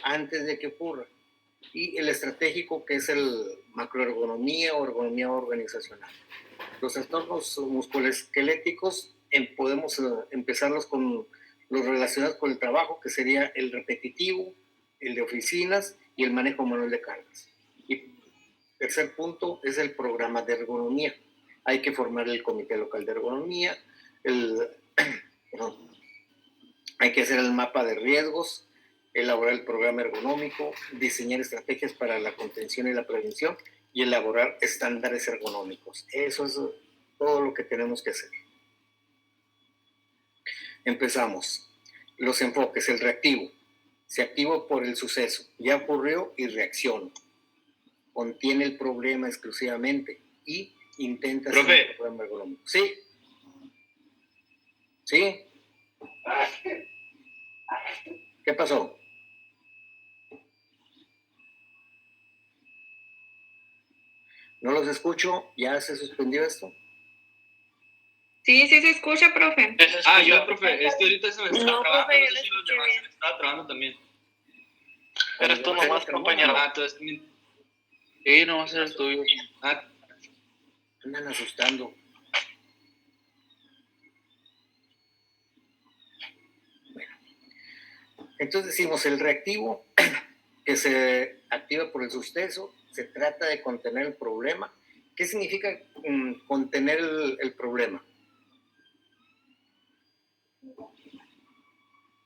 antes de que ocurra. Y el estratégico, que es el macroergonomía o ergonomía organizacional. Los trastornos musculoesqueléticos podemos empezarlos con los relacionados con el trabajo, que sería el repetitivo, el de oficinas y el manejo manual de cargas. Y tercer punto es el programa de ergonomía. Hay que formar el comité local de ergonomía, hay que hacer el mapa de riesgos, elaborar el programa ergonómico, diseñar estrategias para la contención y la prevención y elaborar estándares ergonómicos. Eso es todo lo que tenemos que hacer. Empezamos. Los enfoques, el reactivo. Se activa por el suceso. Ya ocurrió y reacciono. Contiene el problema exclusivamente y intenta hacer el programa ergonómico. Sí. ¿Sí? ¿Qué pasó? No los escucho. ¿Ya se suspendió esto? Sí, sí se escucha, profe. Yo, profe, es que ahorita se me está trabando, profe, yo no sé si los demás se me estaba trabando también. Eres tú nomás, compañero. Sí, nomás eres tú. Andan asustando. Bueno. Entonces decimos el reactivo, que se activa por el suceso, se trata de contener el problema. ¿Qué significa contener el problema?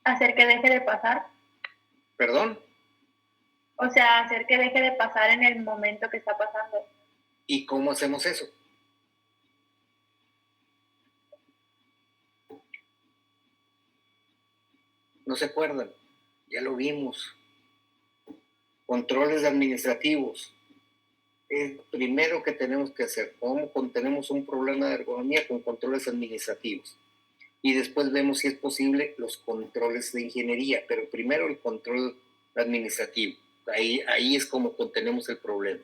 Hacer que deje de pasar. ¿Perdón? O sea, hacer que deje de pasar en el momento que está pasando. ¿Y cómo hacemos eso? ¿No se acuerdan? Ya lo vimos. Controles administrativos. Es primero que tenemos que hacer. ¿Cómo contenemos un problema de ergonomía? Con controles administrativos. Y después vemos si es posible los controles de ingeniería, pero primero el control administrativo. Ahí es como contenemos el problema.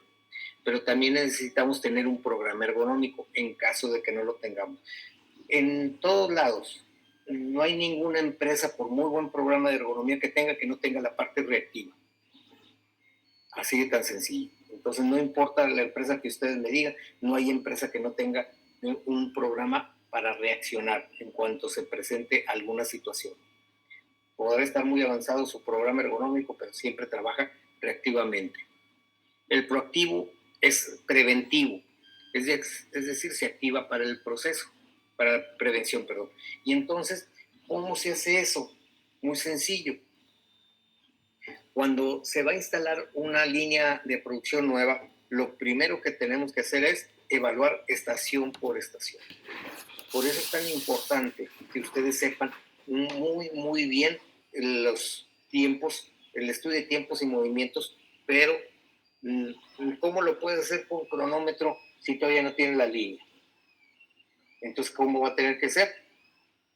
Pero también necesitamos tener un programa ergonómico en caso de que no lo tengamos. En todos lados, no hay ninguna empresa, por muy buen programa de ergonomía que no tenga la parte reactiva. Así de tan sencillo. Entonces, no importa la empresa que ustedes me digan, no hay empresa que no tenga un programa para reaccionar en cuanto se presente alguna situación. Podrá estar muy avanzado su programa ergonómico, pero siempre trabaja reactivamente. El proactivo es preventivo, es decir, se activa para el proceso, para prevención, perdón. Y entonces, ¿cómo se hace eso? Muy sencillo. Cuando se va a instalar una línea de producción nueva, lo primero que tenemos que hacer es evaluar estación por estación. Por eso es tan importante que ustedes sepan muy, muy bien los tiempos, el estudio de tiempos y movimientos, pero ¿cómo lo puedes hacer con cronómetro si todavía no tiene la línea? Entonces, ¿cómo va a tener que ser?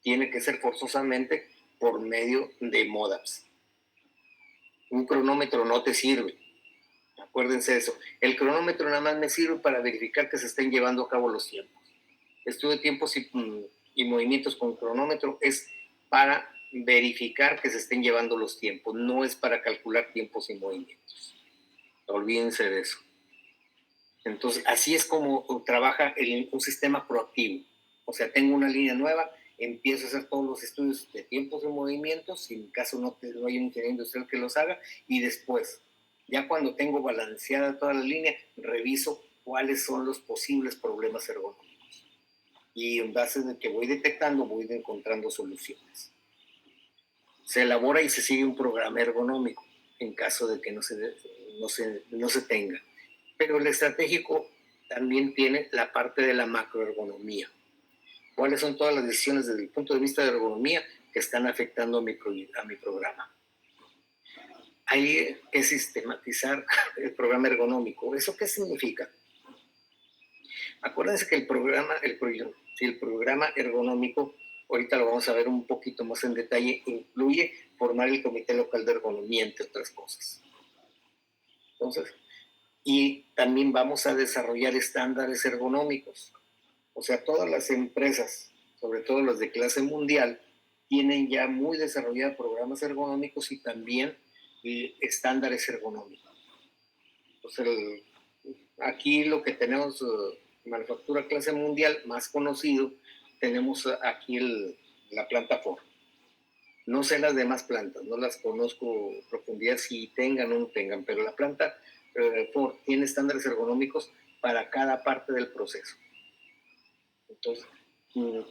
Tiene que ser forzosamente por medio de modaps. Un cronómetro no te sirve. Acuérdense de eso. El cronómetro nada más me sirve para verificar que se estén llevando a cabo los tiempos. Estudio de tiempos y movimientos con cronómetro es para verificar que se estén llevando los tiempos, no es para calcular tiempos y movimientos. Olvídense de eso. Entonces, así es como trabaja un sistema proactivo. O sea, tengo una línea nueva, empiezo a hacer todos los estudios de tiempos y movimientos, si en caso no hay un ingeniero industrial que los haga, y después, ya cuando tengo balanceada toda la línea, reviso cuáles son los posibles problemas ergonómicos. Y en base de que voy detectando, voy encontrando soluciones. Se elabora y se sigue un programa ergonómico en caso de que no se tenga. Pero el estratégico también tiene la parte de la macroergonomía. ¿Cuáles son todas las decisiones desde el punto de vista de ergonomía que están afectando a mi programa? Hay que sistematizar el programa ergonómico. ¿Eso qué significa? Acuérdense que el programa ergonómico, ahorita lo vamos a ver un poquito más en detalle, incluye formar el comité local de ergonomía, entre otras cosas. Entonces, y también vamos a desarrollar estándares ergonómicos. O sea, todas las empresas, sobre todo las de clase mundial, tienen ya muy desarrollados programas ergonómicos y también estándares ergonómicos. Pues aquí lo que tenemos, manufactura clase mundial, más conocido, tenemos aquí la planta Ford. No sé las demás plantas, no las conozco en profundidad si tengan o no tengan, pero la planta Ford tiene estándares ergonómicos para cada parte del proceso. Entonces,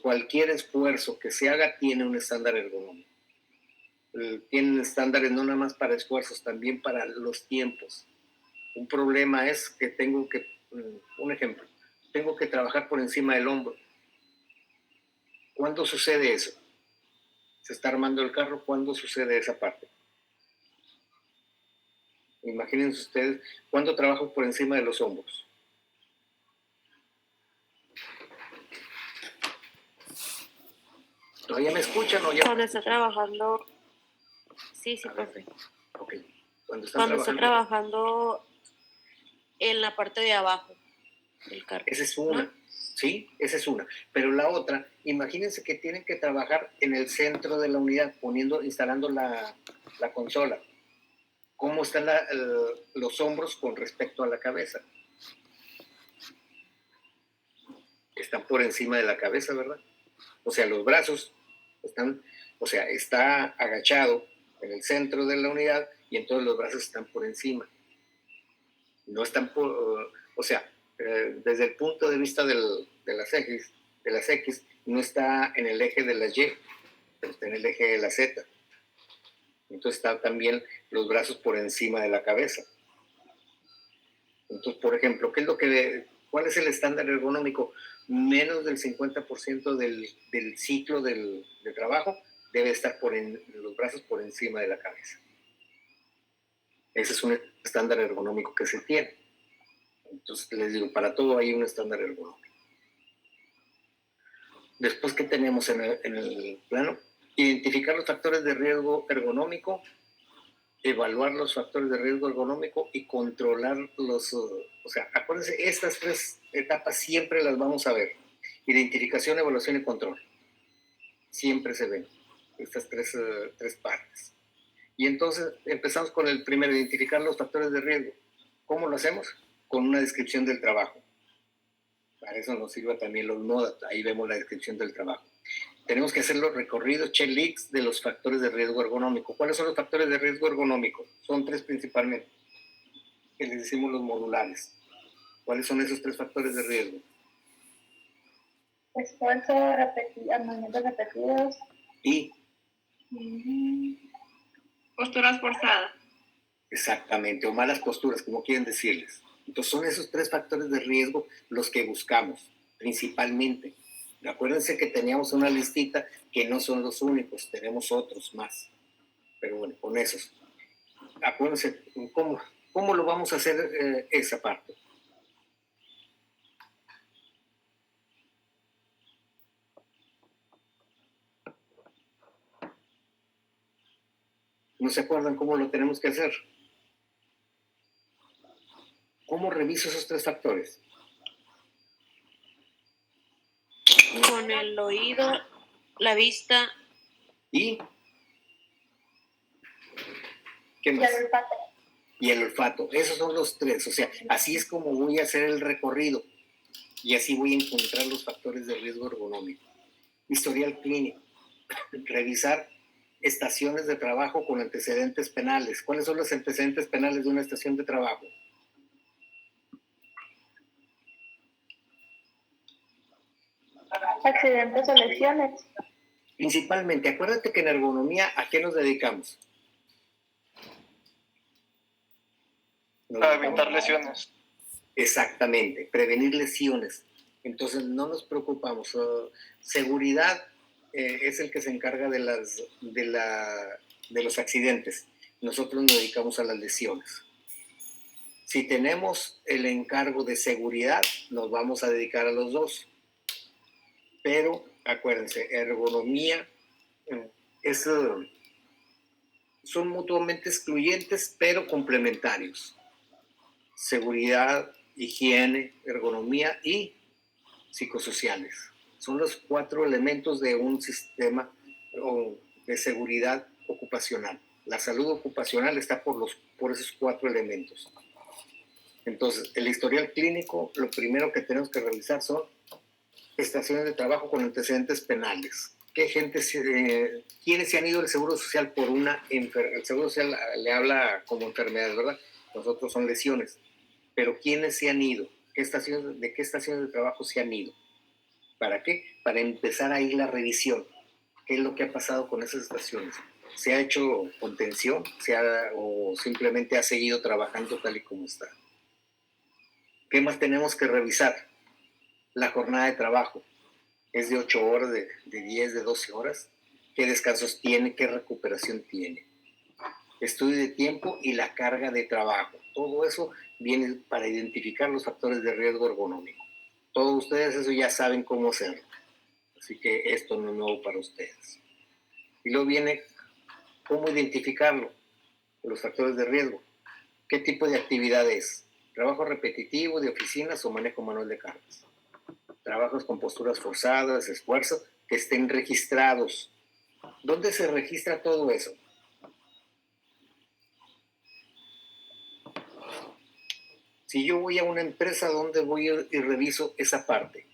cualquier esfuerzo que se haga tiene un estándar ergonómico. Tienen estándares no nada más para esfuerzos, también para los tiempos. Un problema es que un ejemplo, tengo que trabajar por encima del hombro. ¿Cuándo sucede eso? Se está armando el carro, ¿cuándo sucede esa parte? Imagínense ustedes, ¿cuándo trabajo por encima de los hombros? ¿Todavía me escuchan o ya? Cuando está trabajando, sí, profe. Ok. Cuando está trabajando en la parte de abajo del carro. Esa es una, ¿no? Sí, esa es una. Pero la otra, imagínense que tienen que trabajar en el centro de la unidad, instalando la consola. ¿Cómo están los hombros con respecto a la cabeza? Están por encima de la cabeza, ¿verdad? O sea, los brazos está agachado en el centro de la unidad y entonces los brazos están por encima. No están desde el punto de vista de las X, no está en el eje de las Y, pero está en el eje de la Z. Entonces están también los brazos por encima de la cabeza. Entonces, por ejemplo, ¿cuál es el estándar ergonómico? Menos del 50% del ciclo de trabajo debe estar los brazos por encima de la cabeza. Ese es un estándar ergonómico que se tiene. Entonces, les digo, para todo hay un estándar ergonómico. Después, ¿qué tenemos en el plano? Identificar los factores de riesgo ergonómico, evaluar los factores de riesgo ergonómico y controlar acuérdense, estas tres etapas siempre las vamos a ver. Identificación, evaluación y control. Siempre se ven estas tres partes. Y entonces empezamos con el primero, identificar los factores de riesgo. ¿Cómo lo hacemos? Con una descripción del trabajo. Para eso nos sirven también los NODA, ahí vemos la descripción del trabajo. Tenemos que hacer los recorridos, checklists de los factores de riesgo ergonómico. ¿Cuáles son los factores de riesgo ergonómico? Son tres principalmente, que les decimos los modulares. ¿Cuáles son esos tres factores de riesgo? Esfuerzo, movimientos repetidos. Y posturas forzadas. Exactamente, o malas posturas, como quieren decirles. Entonces son esos tres factores de riesgo los que buscamos, principalmente. Acuérdense que teníamos una listita que no son los únicos, tenemos otros más. Pero bueno, con esos. Acuérdense, ¿cómo lo vamos a hacer esa parte? ¿No se acuerdan cómo lo tenemos que hacer? ¿Cómo reviso esos tres factores? Con el oído, la vista y ¿qué más? Y el olfato. Y el olfato. Esos son los tres. O sea, así es como voy a hacer el recorrido y así voy a encontrar los factores de riesgo ergonómico. Historial clínico. Revisar estaciones de trabajo con antecedentes penales. ¿Cuáles son los antecedentes penales de una estación de trabajo? Accidentes o lesiones. Principalmente, acuérdate que en ergonomía, ¿a qué nos dedicamos? A evitar lesiones. Exactamente, prevenir lesiones. Entonces no nos preocupamos. Seguridad es el que se encarga de los accidentes. Nosotros nos dedicamos a las lesiones. Si tenemos el encargo de seguridad, nos vamos a dedicar a los dos. Pero acuérdense, ergonomía son mutuamente excluyentes, pero complementarios. Seguridad, higiene, ergonomía y psicosociales. Son los 4 elementos de un sistema de seguridad ocupacional. La salud ocupacional está por esos 4 elementos. Entonces, el historial clínico, lo primero que tenemos que revisar son estaciones de trabajo con antecedentes penales. ¿Quiénes se han ido del Seguro Social por una enfermedad? El Seguro Social le habla como enfermedad, ¿verdad? Nosotros son lesiones. Pero ¿quiénes se han ido? ¿De qué estaciones de trabajo se han ido? ¿Para qué? Para empezar ahí la revisión. ¿Qué es lo que ha pasado con esas estaciones? ¿Se ha hecho contención? ¿O simplemente ha seguido trabajando tal y como está? ¿Qué más tenemos que revisar? La jornada de trabajo. ¿Es de 8 horas, de 10, de 12 horas? ¿Qué descansos tiene? ¿Qué recuperación tiene? Estudio de tiempo y la carga de trabajo. Todo eso viene para identificar los factores de riesgo ergonómico. Todos ustedes eso ya saben cómo hacerlo. Así que esto no es nuevo para ustedes. Y luego viene cómo identificarlo, los factores de riesgo. ¿Qué tipo de actividad es? ¿Trabajo repetitivo, de oficinas o manejo manual de cargas? Trabajos con posturas forzadas, esfuerzos que estén registrados. ¿Dónde se registra todo eso? Si yo voy a una empresa, ¿dónde voy y reviso esa parte?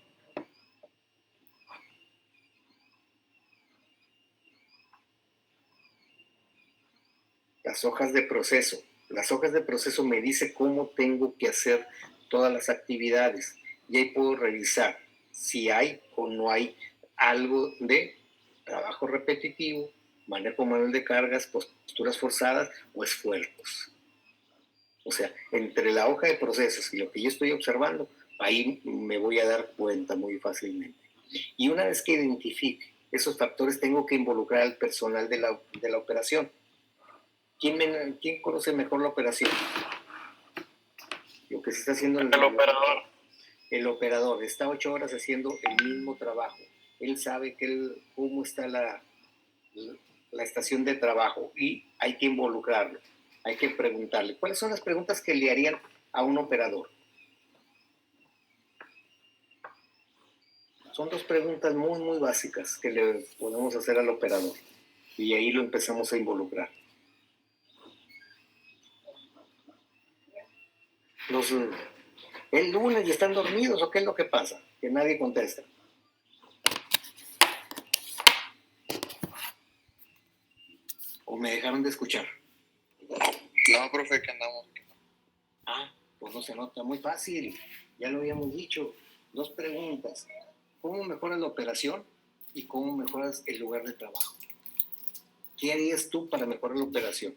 Las hojas de proceso. Las hojas de proceso me dice cómo tengo que hacer todas las actividades. Y ahí puedo revisar si hay o no hay algo de trabajo repetitivo, manejo manual de cargas, posturas forzadas o esfuerzos. O sea, entre la hoja de procesos y lo que yo estoy observando, ahí me voy a dar cuenta muy fácilmente. Y una vez que identifique esos factores, tengo que involucrar al personal de la operación. ¿Quién conoce mejor la operación? Lo que se está haciendo El operador. El operador está 8 horas haciendo el mismo trabajo. Él sabe cómo está la estación de trabajo y hay que involucrarlo. Hay que preguntarle. ¿Cuáles son las preguntas que le harían a un operador? Son 2 preguntas muy, muy básicas que le podemos hacer al operador. Y ahí lo empezamos a involucrar. El lunes y están dormidos, ¿o qué es lo que pasa? Que nadie contesta. ¿O me dejaron de escuchar? No, profe, que andamos. Pues no se nota, muy fácil. Ya lo habíamos dicho. 2 preguntas. ¿Cómo mejoras la operación y cómo mejoras el lugar de trabajo? ¿Qué harías tú para mejorar la operación?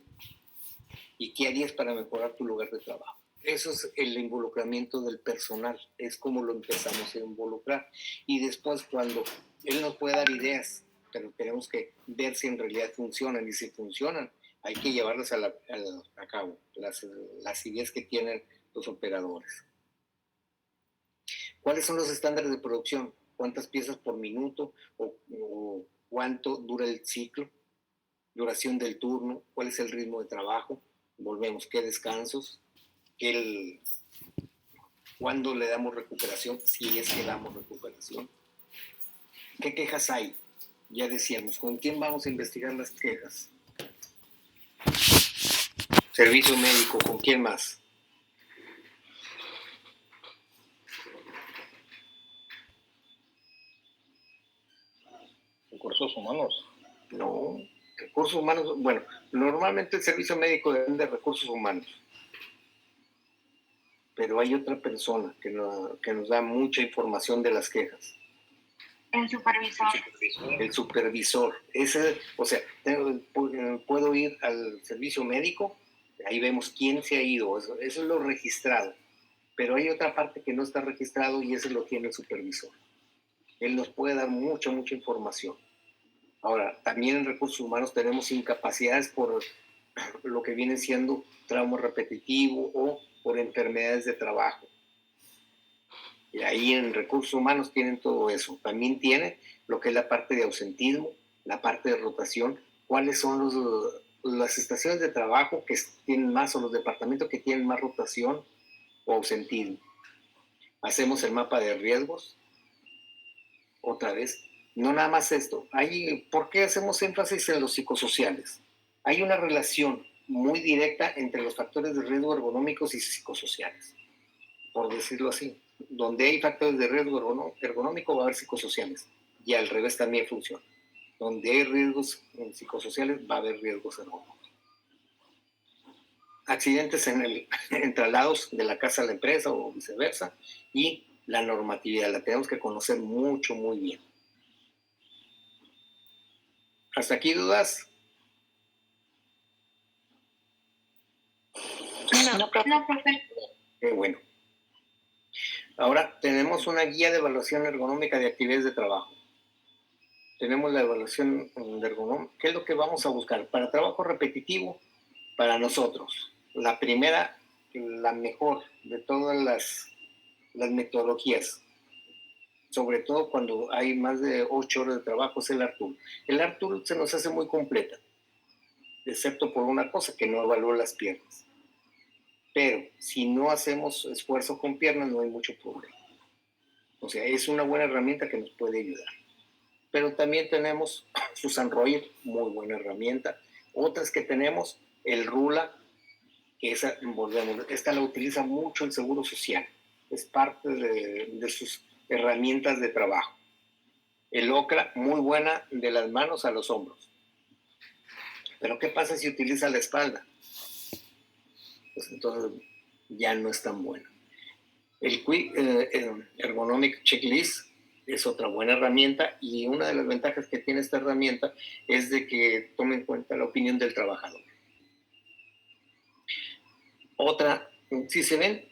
¿Y qué harías para mejorar tu lugar de trabajo? Eso es el involucramiento del personal, es como lo empezamos a involucrar. Y después cuando él nos puede dar ideas, pero tenemos que ver si en realidad funcionan, y si funcionan, hay que llevarlas a cabo, las ideas que tienen los operadores. ¿Cuáles son los estándares de producción? ¿Cuántas piezas por minuto? ¿O cuánto dura el ciclo? ¿Duración del turno? ¿Cuál es el ritmo de trabajo? Volvemos, ¿qué descansos? ¿Cuándo le damos recuperación? Si es que damos recuperación. ¿Qué quejas hay? Ya decíamos, ¿con quién vamos a investigar las quejas? Servicio médico, ¿con quién más? Recursos humanos. No, recursos humanos, bueno, normalmente el servicio médico depende de recursos humanos. Pero hay otra persona que nos da mucha información de las quejas. El supervisor. El supervisor. O sea, puedo ir al servicio médico, ahí vemos quién se ha ido, eso es lo registrado. Pero hay otra parte que no está registrado y eso lo tiene el supervisor. Él nos puede dar mucha información. Ahora, también en recursos humanos tenemos incapacidades por lo que viene siendo trauma repetitivo o por enfermedades de trabajo. Y ahí en recursos humanos tienen todo eso. También tiene lo que es la parte de ausentismo, la parte de rotación, cuáles son las estaciones de trabajo que tienen más o los departamentos que tienen más rotación o ausentismo. Hacemos el mapa de riesgos. Otra vez, no nada más esto. ¿Por qué hacemos énfasis en los psicosociales? Hay una relación muy directa entre los factores de riesgo ergonómicos y psicosociales, por decirlo así. Donde hay factores de riesgo ergonómico va a haber psicosociales, y al revés también funciona. Donde hay riesgos psicosociales va a haber riesgos ergonómicos. Accidentes en traslados de la casa a la empresa o viceversa, y la normatividad la tenemos que conocer mucho, muy bien. ¿Hasta aquí dudas? No, profe. Qué bueno. Ahora tenemos una guía de evaluación ergonómica de actividades de trabajo. Tenemos la evaluación de ergonómica. ¿Qué es lo que vamos a buscar? Para trabajo repetitivo, para nosotros, la primera, la mejor de todas las metodologías, sobre todo cuando hay más de 8 horas de trabajo, es el ARTUL. El ARTUL se nos hace muy completa, excepto por una cosa, que no evalúa las piernas. Pero si no hacemos esfuerzo con piernas, no hay mucho problema. O sea, es una buena herramienta que nos puede ayudar. Pero también tenemos Susan Royer, muy buena herramienta. Otras que tenemos, el RULA, que esta la utiliza mucho el Seguro Social. Es parte de sus herramientas de trabajo. El OCRA, muy buena, de las manos a los hombros. Pero ¿qué pasa si utiliza la espalda? Pues entonces ya no es tan bueno. El Quick Ergonomic Checklist es otra buena herramienta, y una de las ventajas que tiene esta herramienta es de que tome en cuenta la opinión del trabajador. Otra, si se ven,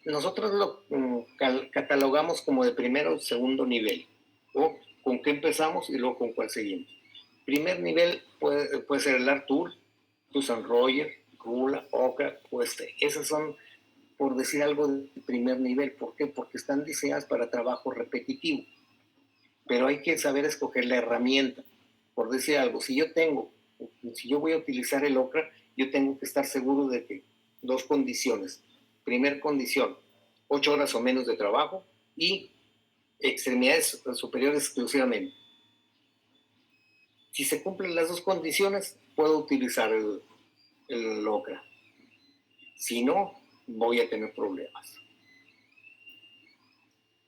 nosotros lo catalogamos como de primero o segundo nivel, o con qué empezamos y luego con cuál seguimos. Primer nivel puede ser el ARTUL, Susan Royer, RULA, OCRA, pues esas son, por decir algo, de primer nivel. ¿Por qué? Porque están diseñadas para trabajo repetitivo. Pero hay que saber escoger la herramienta. Por decir algo, si yo voy a utilizar el OCRA, yo tengo que estar seguro de que dos condiciones. Primer condición, 8 horas o menos de trabajo y extremidades superiores exclusivamente. Si se cumplen las dos condiciones, puedo utilizar el OCRA. Si no, voy a tener problemas.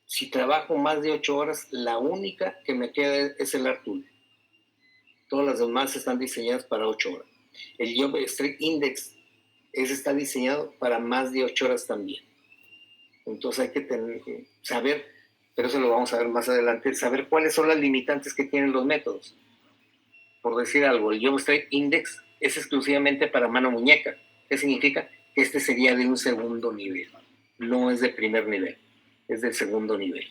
Si trabajo más de 8 horas, la única que me queda es el ARTUL. Todas las demás están diseñadas para 8 horas. El Job Street Index está diseñado para más de 8 horas también. Entonces hay que saber, pero eso lo vamos a ver más adelante, saber cuáles son las limitantes que tienen los métodos. Por decir algo, el Job Street Index es exclusivamente para mano-muñeca. ¿Qué significa? Que este sería de un segundo nivel. No es de primer nivel, es del segundo nivel.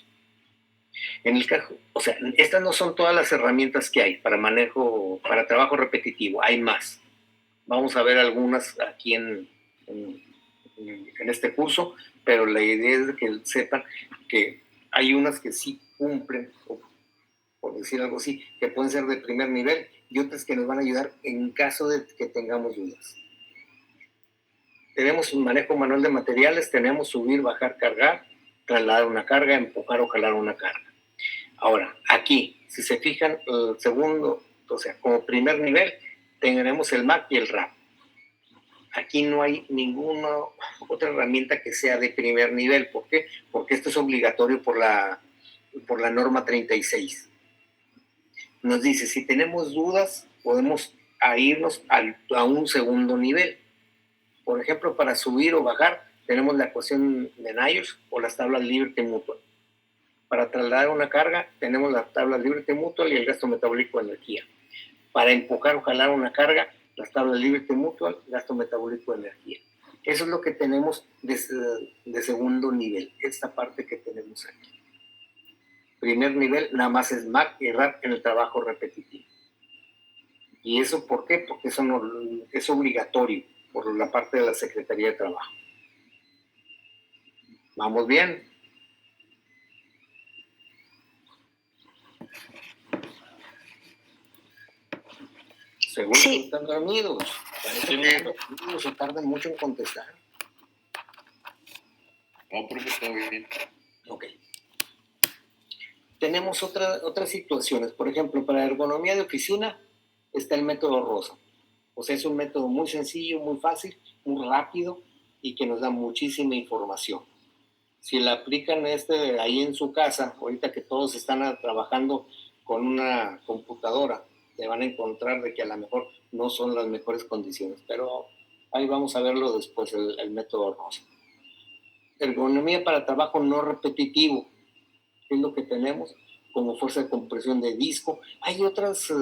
En el caso, o sea, estas no son todas las herramientas que hay para manejo, para trabajo repetitivo, hay más. Vamos a ver algunas aquí en este curso, pero la idea es que sepan que hay unas que sí cumplen, o por decir algo así, que pueden ser de primer nivel, y otras que nos van a ayudar en caso de que tengamos dudas. Tenemos un manejo manual de materiales, tenemos subir, bajar, cargar, trasladar una carga, empujar o jalar una carga. Ahora, aquí, si se fijan, el segundo, o sea, como primer nivel, tendremos el MAC y el RAP. Aquí no hay ninguna otra herramienta que sea de primer nivel. ¿Por qué? Porque esto es obligatorio por la norma 36. Nos dice, si tenemos dudas, podemos irnos a un segundo nivel. Por ejemplo, para subir o bajar, tenemos la ecuación de Navier o las tablas Liberty Mutual. Para trasladar una carga, tenemos las tablas Liberty Mutual y el gasto metabólico de energía. Para empujar o jalar una carga, las tablas Liberty Mutual, gasto metabólico de energía. Eso es lo que tenemos de segundo nivel, esta parte que tenemos aquí. Primer nivel nada más es MAC y RAP en el trabajo repetitivo. ¿Y eso por qué? Porque eso no, es obligatorio por la parte de la Secretaría de Trabajo. ¿Vamos bien? Seguro que están dormidos. Se tardan mucho en contestar. No, profe, está bien. Ok. Tenemos otras situaciones. Por ejemplo, para ergonomía de oficina está el método Rosa. O sea, es un método muy sencillo, muy fácil, muy rápido y que nos da muchísima información. Si la aplican ahí en su casa, ahorita que todos están trabajando con una computadora, le van a encontrar de que a lo mejor no son las mejores condiciones, pero ahí vamos a verlo después, el método ROSA. Ergonomía para trabajo no repetitivo, es lo que tenemos como fuerza de compresión de disco. Hay otras,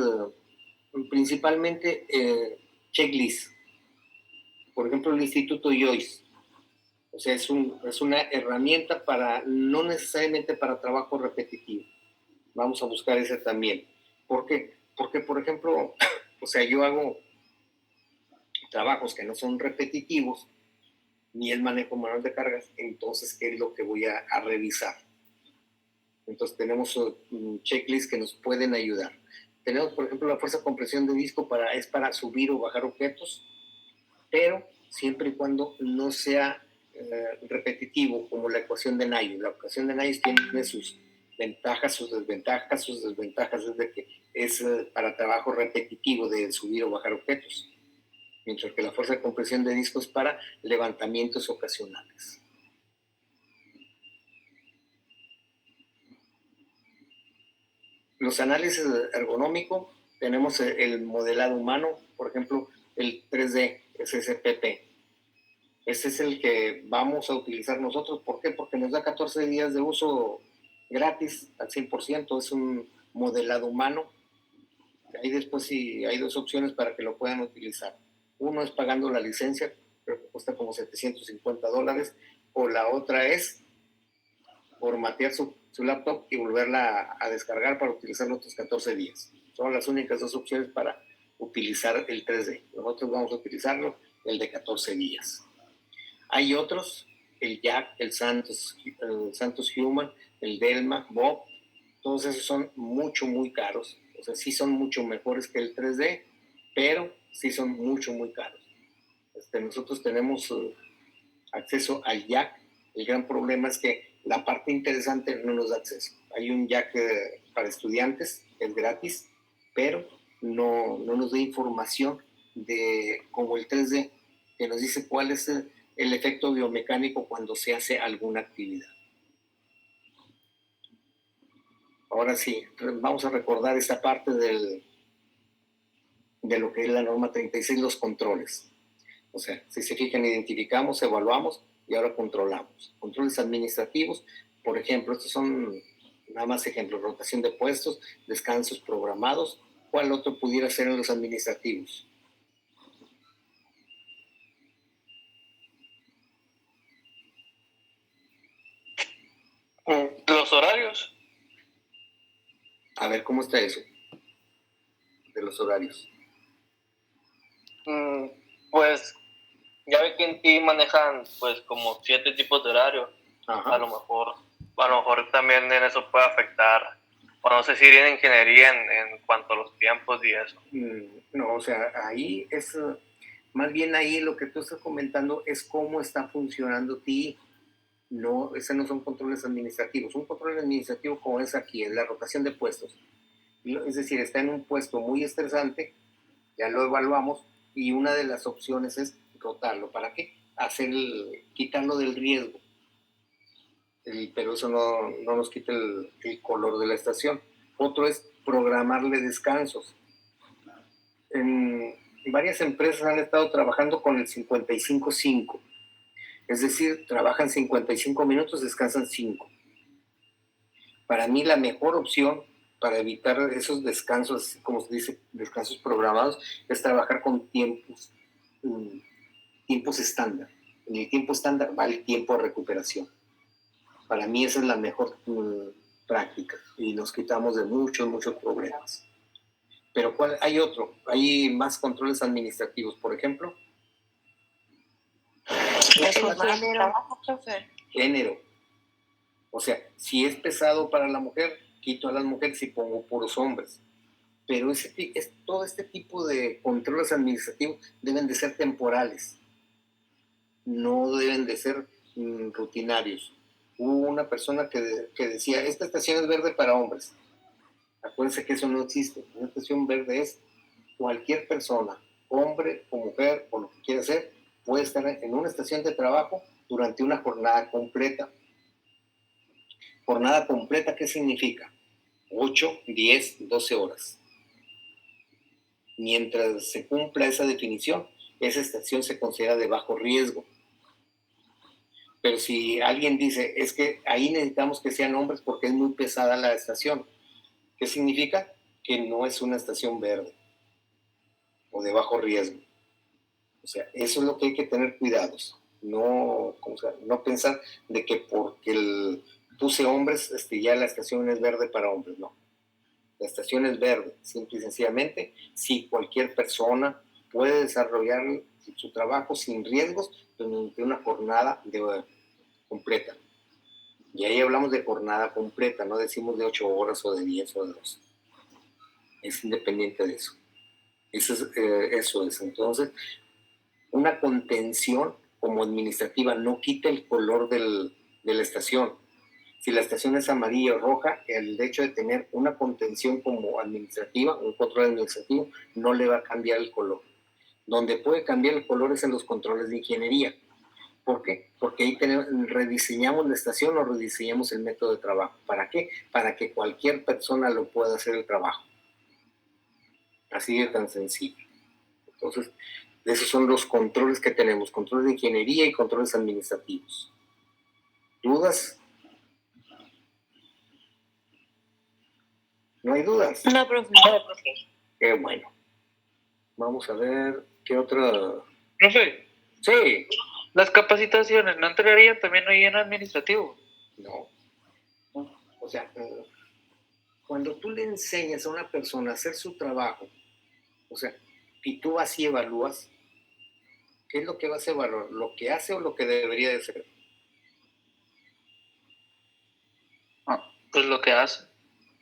principalmente checklists. Por ejemplo, el Instituto Joyce. O sea, es una herramienta no necesariamente para trabajo repetitivo. Vamos a buscar ese también. ¿Por qué? Porque, por ejemplo, o sea, yo hago trabajos que no son repetitivos, ni el manejo manual de cargas, entonces, ¿qué es lo que voy a revisar? Entonces, tenemos checklists que nos pueden ayudar. Tenemos, por ejemplo, la fuerza de compresión de disco es para subir o bajar objetos, pero siempre y cuando no sea repetitivo, como la ecuación de Nayu. La ecuación de Nayu tiene sus ventajas, sus desventajas. Sus desventajas es de que es para trabajo repetitivo de subir o bajar objetos, mientras que la fuerza de compresión de disco es para levantamientos ocasionales. Los análisis ergonómicos, tenemos el modelado humano, por ejemplo, el 3D, SSPP. Ese es el que vamos a utilizar nosotros. ¿Por qué? Porque nos da 14 días de uso gratis al 100%. Es un modelado humano. Ahí después sí hay dos opciones para que lo puedan utilizar. Uno es pagando la licencia, pero que cuesta como $750, o la otra es formatear su laptop y volverla a descargar para utilizarlo otros 14 días. Son las únicas dos opciones para utilizar el 3D. Nosotros vamos a utilizarlo, el de 14 días. Hay otros, el Jack, el Santos Human, el Delma, Bob, todos esos son muy caros. O sea, sí son mucho mejores que el 3D, pero sí son muy caros. Nosotros tenemos acceso al Jack. El gran problema es que la parte interesante no nos da acceso. Hay un Jack para estudiantes, es gratis, pero no nos da información como el 3D, que nos dice cuál es el efecto biomecánico cuando se hace alguna actividad. Ahora sí, vamos a recordar esta parte de lo que es la norma 36, los controles. O sea, si se fijan, identificamos, evaluamos y ahora controlamos. Controles administrativos, por ejemplo, estos son nada más ejemplos: rotación de puestos, descansos programados. ¿Cuál otro pudiera ser en los administrativos? Los horarios. A ver, ¿cómo está eso? De los horarios. Pues ya ve que en ti manejan pues como 7 tipos de horario. Ajá. A lo mejor también en eso puede afectar, o no sé si iría en ingeniería en cuanto a los tiempos y eso. No, o sea, ahí es, más bien ahí lo que tú estás comentando es cómo está funcionando ti. No, esos no son controles administrativos. Un control administrativo como es aquí, es la rotación de puestos. Es decir, está en un puesto muy estresante, ya lo evaluamos, y una de las opciones es rotarlo. ¿Para qué? Quitarlo del riesgo. Pero eso no nos quita el color de la estación. Otro es programarle descansos. En varias empresas han estado trabajando con el 55-5. Es decir, trabajan 55 minutos, descansan 5. Para mí la mejor opción para evitar esos descansos, como se dice, descansos programados, es trabajar con tiempos estándar. En el tiempo estándar va el tiempo de recuperación. Para mí esa es la mejor práctica y nos quitamos de muchos problemas. Pero hay otro, hay más controles administrativos, por ejemplo. Género. O sea, si es pesado para la mujer, quito a las mujeres y pongo puros hombres. Pero todo este tipo de controles administrativos deben de ser temporales. No deben de ser rutinarios. Hubo una persona que decía, esta estación es verde para hombres. Acuérdense que eso no existe. Una estación verde es cualquier persona hombre o mujer o lo que quiera hacer, puede estar en una estación de trabajo durante una jornada completa. Jornada completa, ¿qué significa? 8, 10, 12 horas. Mientras se cumpla esa definición, esa estación se considera de bajo riesgo. Pero si alguien dice, es que ahí necesitamos que sean hombres porque es muy pesada la estación, ¿qué significa? Que no es una estación verde o de bajo riesgo. O sea, eso es lo que hay que tener cuidados. No, no pensar de que porque puse hombres, ya la estación es verde para hombres, no. La estación es verde, simple y sencillamente, si cualquier persona puede desarrollar su trabajo sin riesgos durante una jornada completa. Y ahí hablamos de jornada completa, no decimos de 8 horas o de 10 o de 12. Es independiente de eso. Eso es. Entonces, una contención como administrativa no quita el color de la estación. Si la estación es amarilla o roja, el hecho de tener una contención como administrativa, un control administrativo, no le va a cambiar el color. Donde puede cambiar el color es en los controles de ingeniería. ¿Por qué? Porque ahí rediseñamos la estación o rediseñamos el método de trabajo. ¿Para qué? Para que cualquier persona lo pueda hacer el trabajo. Así de tan sencillo. Entonces, esos son los controles que tenemos, controles de ingeniería y controles administrativos. ¿Dudas? ¿No hay dudas? No, profe. Qué bueno. Vamos a ver qué otra... Profe, Sí. las capacitaciones no entrarían también ahí en administrativo. No. O sea, cuando tú le enseñas a una persona a hacer su trabajo, o sea, y tú así evalúas, ¿qué es lo que vas a evaluar? ¿Lo que hace o lo que debería de ser? Pues lo que hace.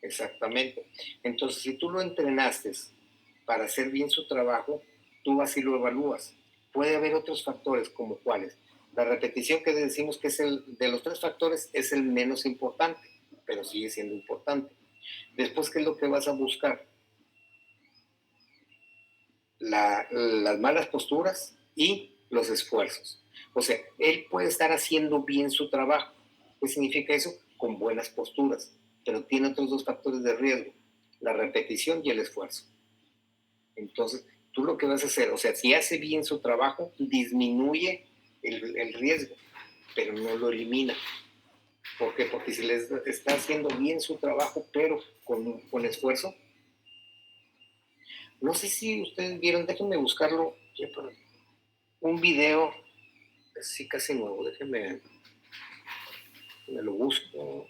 Exactamente. Entonces, si tú lo entrenaste para hacer bien su trabajo, tú así lo evalúas. Puede haber otros factores, como cuáles. La repetición, que decimos que es de los 3 factores, es el menos importante, pero sigue siendo importante. Después, ¿qué es lo que vas a buscar? Las malas posturas y los esfuerzos. O sea, él puede estar haciendo bien su trabajo. ¿Qué significa eso? Con buenas posturas, pero tiene otros 2 factores de riesgo, la repetición y el esfuerzo. Entonces, tú lo que vas a hacer, o sea, si hace bien su trabajo, disminuye el riesgo, pero no lo elimina. ¿Por qué? Porque si les está haciendo bien su trabajo, pero con esfuerzo. No sé si ustedes vieron, déjenme buscarlo, un video, sí, casi nuevo, déjenme lo busco.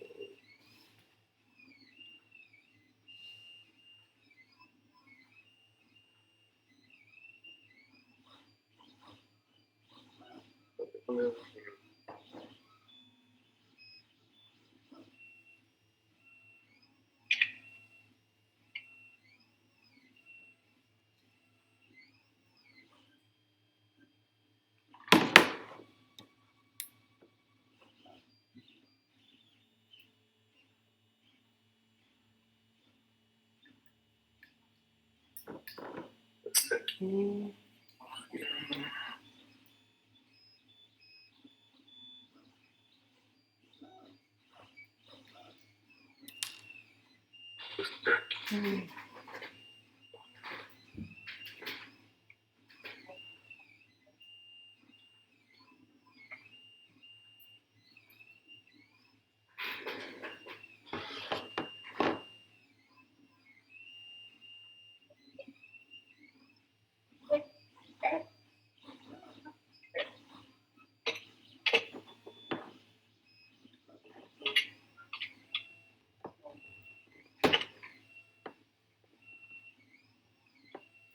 Está aquí. Está aquí.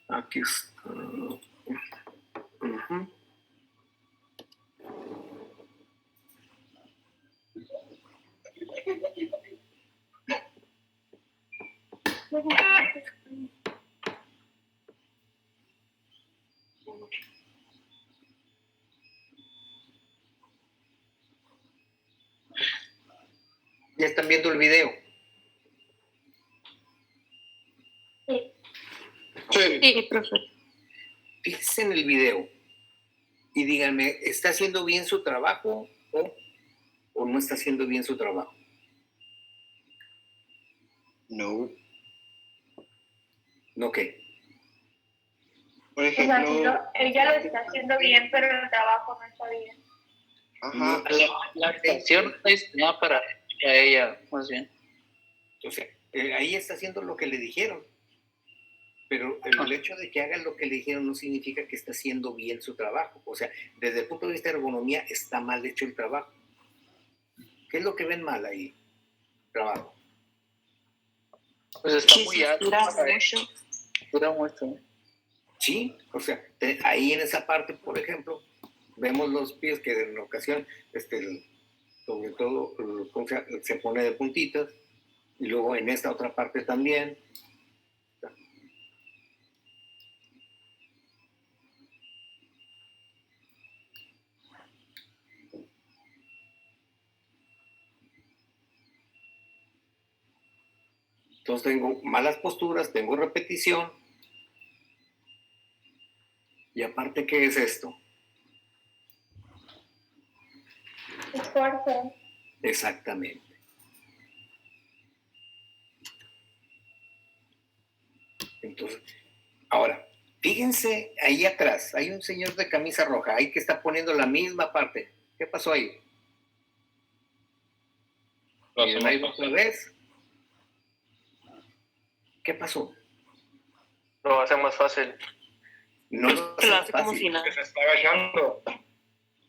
Aquí está. Uh-huh. ¿Ya están viendo el video? Sí. Sí, profe. pasen el video y díganme, ¿está haciendo bien su trabajo o no está haciendo bien su trabajo? No. ¿No qué? Por O sea, ejemplo, ella lo está haciendo bien, pero el trabajo no está bien. ajá, La atención está diseñada para ella, más bien. O sea, ahí está haciendo lo que le dijeron. Pero el hecho de que haga lo que le dijeron no significa que está haciendo bien su trabajo. O sea, desde el punto de vista de ergonomía está mal hecho el trabajo. ¿Qué es lo que ven mal ahí? Trabajo. Pues está Que muy se alto. estira para mucho. Dura mucho. Sí, o sea, ahí en esa parte, por ejemplo, vemos los pies que en ocasión, sobre todo, ¿cómo se pone de puntitas, y luego en esta otra parte también. Entonces tengo malas posturas, tengo repetición, y aparte, ¿qué es esto? Esfuerzo. Exactamente. Entonces, ahora, fíjense ahí atrás, hay un señor de camisa roja, ahí que está poniendo la misma parte. ¿Qué pasó ahí? Miren, ahí va otra vez. ¿Qué pasó? Lo hace más fácil. No lo Que lo hace hace como fácil. si nada. se está agachando.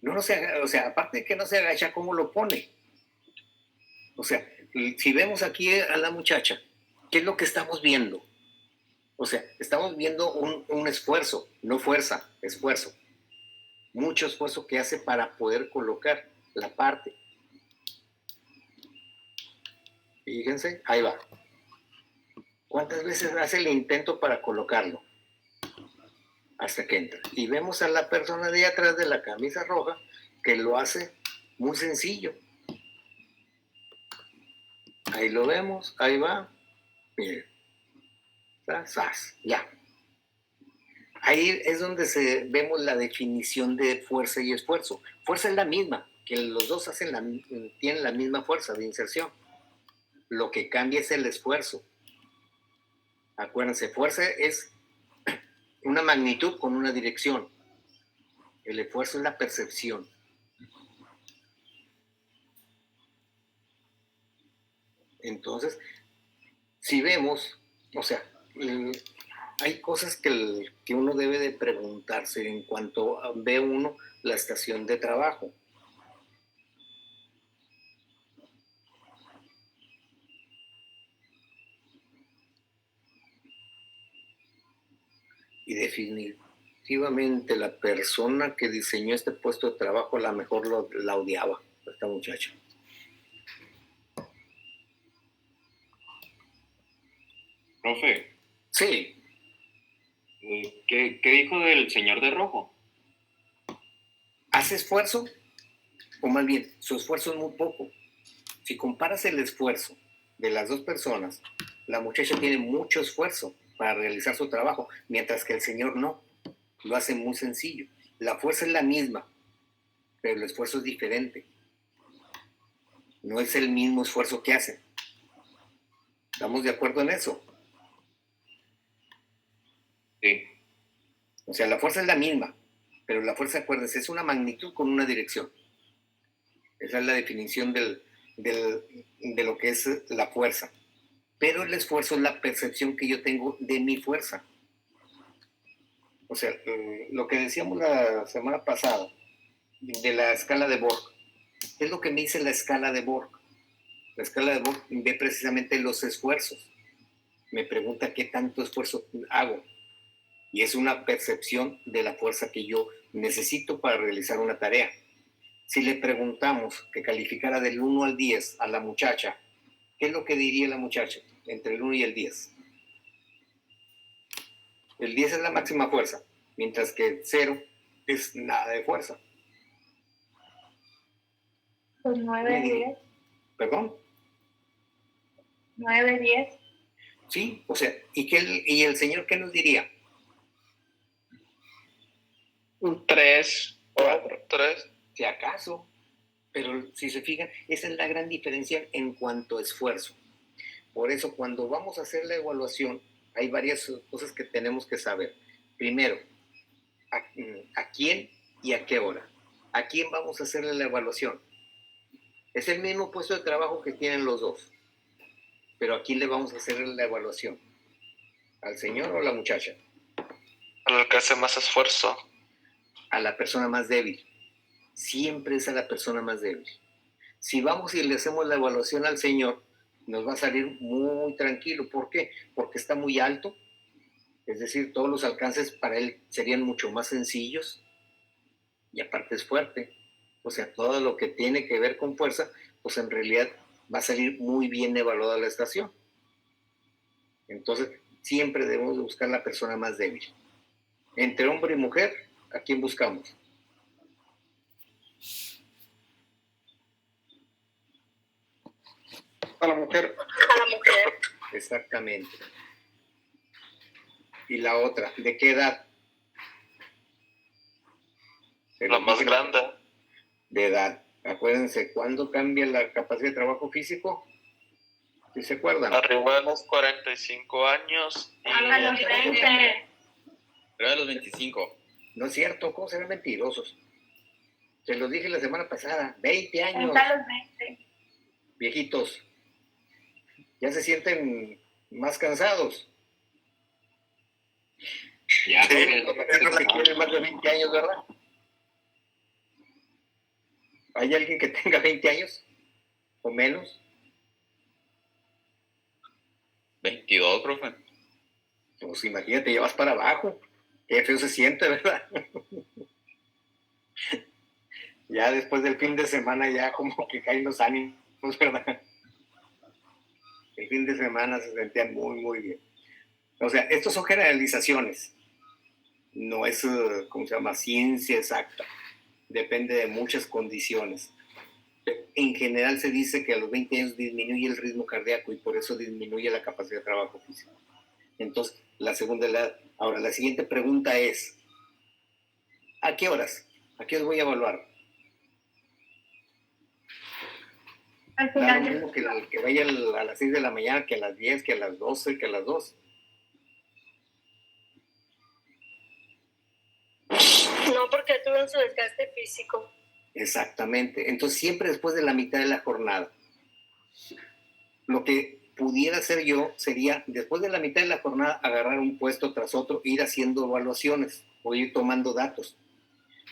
No se agacha, o sea, aparte de que no se agacha, ¿cómo lo pone? O sea, si vemos aquí a la muchacha, ¿qué es lo que estamos viendo? O sea, estamos viendo un esfuerzo, no fuerza, esfuerzo. Mucho esfuerzo que hace para poder colocar la parte. Fíjense, ahí va. ¿Cuántas veces hace el intento para colocarlo? Hasta que entra. Y vemos a la persona de atrás de la camisa roja que lo hace muy sencillo. Ahí lo vemos, ahí va. Miren. ¡Sas! Ya. Ahí es donde vemos la definición de fuerza y esfuerzo. Fuerza es la misma, que los dos tienen la misma fuerza de inserción. Lo que cambia es el esfuerzo. Acuérdense, fuerza es una magnitud con una dirección. El esfuerzo es la percepción. Entonces, si vemos, o sea, hay cosas que uno debe de preguntarse en cuanto ve uno la estación de trabajo. Y definitivamente la persona que diseñó este puesto de trabajo a lo mejor la odiaba, esta muchacha. Profe, Sí, ¿qué dijo del señor de rojo? hace esfuerzo, o más bien, su esfuerzo es muy poco. Si comparas el esfuerzo de las dos personas, la muchacha tiene mucho esfuerzo para realizar su trabajo, mientras que el señor no, lo hace muy sencillo. La fuerza es la misma, pero el esfuerzo es diferente. No es el mismo esfuerzo que hacen. ¿Estamos de acuerdo en eso? Sí. O sea, la fuerza es la misma, pero la fuerza, acuérdense, es una magnitud con una dirección. Esa es la definición de lo que es la fuerza. Pero el esfuerzo es la percepción que yo tengo de mi fuerza. O sea, lo que decíamos la semana pasada de la escala de Borg, es lo que me dice la escala de Borg. La escala de Borg ve precisamente los esfuerzos. Me pregunta qué tanto esfuerzo hago. Y es una percepción de la fuerza que yo necesito para realizar una tarea. Si le preguntamos que calificara del 1 al 10 a la muchacha, ¿qué es lo que diría la muchacha entre el 1 y el 10? El 10 es la máxima fuerza, mientras que el 0 es nada de fuerza. Pues 9, 10. ¿Perdón? 9, 10. Sí, o sea, ¿y el señor qué nos diría? Un 3, 4. 3. si acaso. Pero si se fijan, esa es la gran diferencia en cuanto a esfuerzo. Por eso, cuando vamos a hacer la evaluación, hay varias cosas que tenemos que saber. Primero, ¿a quién y a qué hora? ¿A quién vamos a hacerle la evaluación? Es el mismo puesto de trabajo que tienen los dos, pero ¿a quién le vamos a hacer la evaluación? ¿Al señor o a la muchacha? Al que hace más esfuerzo. A la persona más débil. Siempre es a la persona más débil. Si vamos y le hacemos la evaluación al señor, nos va a salir muy tranquilo. ¿Por qué? Porque está muy alto, es decir, todos los alcances para él serían mucho más sencillos y aparte es fuerte. O sea, todo lo que tiene que ver con fuerza, pues en realidad va a salir muy bien evaluada la estación. Entonces, siempre debemos de buscar la persona más débil. Entre hombre y mujer, ¿a quién buscamos? A la mujer. A la mujer. Exactamente. Y la otra, ¿de qué edad? La más grande. De edad. Acuérdense, ¿cuándo cambia la capacidad de trabajo físico? ¿Sí se acuerdan? Arriba de los 45 años. A los 20. Era de los 25. No es cierto, ¿cómo serán mentirosos? Se los dije la semana pasada, 20 años, A los 20. viejitos. Ya se sienten más cansados. Ya, Sí, no se quieren más de 20 años, ¿verdad? ¿Hay alguien que tenga 20 años o menos? 22, profe. Pues imagínate, ya vas para abajo. Qué feo se siente, ¿verdad? Ya después del fin de semana ya como que caen los ánimos, ¿verdad? El fin de semana se sentían muy, muy bien. O sea, estos son generalizaciones. No es, ¿cómo se llama? Ciencia exacta. Depende de muchas condiciones. En general se dice que a los 20 años disminuye el ritmo cardíaco y por eso disminuye la capacidad de trabajo físico. Entonces, la segunda edad. Ahora, la siguiente pregunta es, ¿a qué horas? ¿A qué os voy a evaluar? Al Da final lo del mismo que vaya a las 6 de la mañana, que a las 10, que a las 12, que a las 2. No, porque tuvieron su desgaste físico. Exactamente. Entonces, siempre después de la mitad de la jornada. Lo que pudiera hacer yo sería, después de la mitad de la jornada, agarrar un puesto tras otro, ir haciendo evaluaciones o ir tomando datos.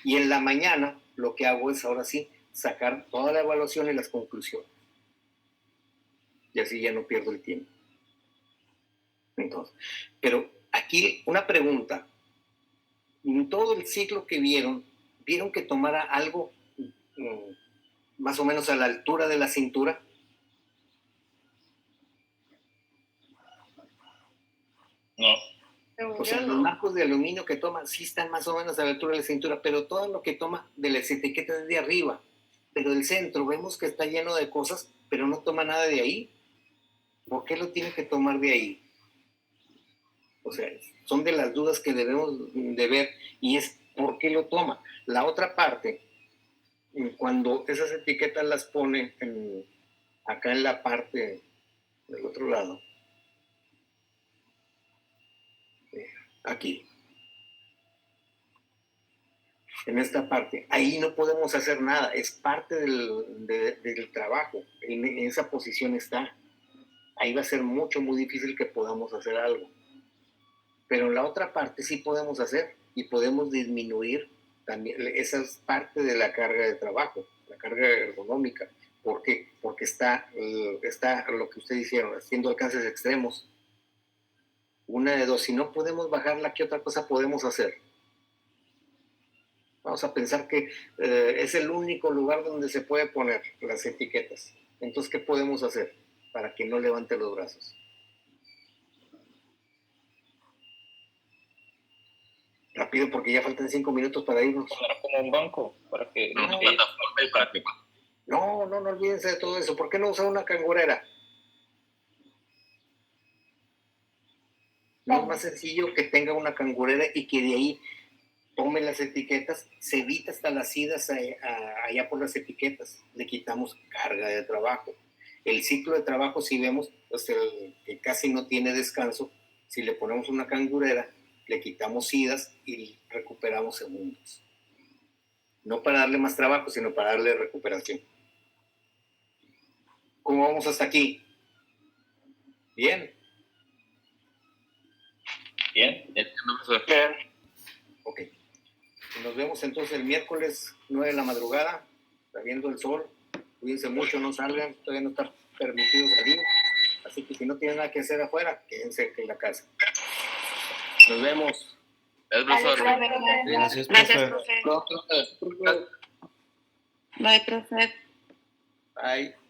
Y en la mañana, lo que hago es, ahora sí, sacar toda la evaluación y las conclusiones. Y así ya no pierdo el tiempo. Entonces, pero aquí una pregunta. En todo el ciclo que vieron que tomara algo más o menos a la altura de la cintura. No. O sea, los marcos de aluminio que toma sí están más o menos a la altura de la cintura, pero todo lo que toma de las etiquetas es de arriba. Pero el centro vemos que está lleno de cosas, pero no toma nada de ahí. ¿Por qué lo tiene que tomar de ahí? O sea, son de las dudas que debemos de ver y es por qué lo toma. La otra parte, cuando esas etiquetas las pone acá en la parte del otro lado, aquí, en esta parte, ahí no podemos hacer nada, es parte del trabajo, en esa posición está. Ahí va a ser muy difícil que podamos hacer algo. Pero en la otra parte sí podemos hacer y podemos disminuir también. Esa es parte de la carga de trabajo, la carga ergonómica. ¿Por qué? Porque está lo que ustedes hicieron, haciendo alcances extremos. Una de dos, si no podemos bajarla, ¿qué otra cosa podemos hacer? Vamos a pensar que es el único lugar donde se puede poner las etiquetas. Entonces, ¿qué podemos hacer para que no levante los brazos? Rápido, porque ya faltan 5 minutos para irnos. Poner como un banco para que. Una plataforma y para que No olvídense de todo eso. ¿Por qué no usar una cangurera? No es más sencillo que tenga una cangurera y que de ahí tome las etiquetas, se evita hasta las idas allá por las etiquetas, le quitamos carga de trabajo. El ciclo de trabajo, si vemos, pues que casi no tiene descanso, si le ponemos una cangurera, le quitamos idas y recuperamos segundos. No para darle más trabajo, sino para darle recuperación. ¿Cómo vamos hasta aquí? Bien. Bien. Bien. Ok. Y nos vemos entonces el miércoles 9 de la madrugada, está viendo el sol. Cuídense mucho, no salgan, todavía no está permitido salir. Así que si no tienen nada que hacer afuera, quédense en la casa. Nos vemos. Gracias, profesor. Gracias, Gracias, profe. profe. No, profe. Bye, profe. Bye.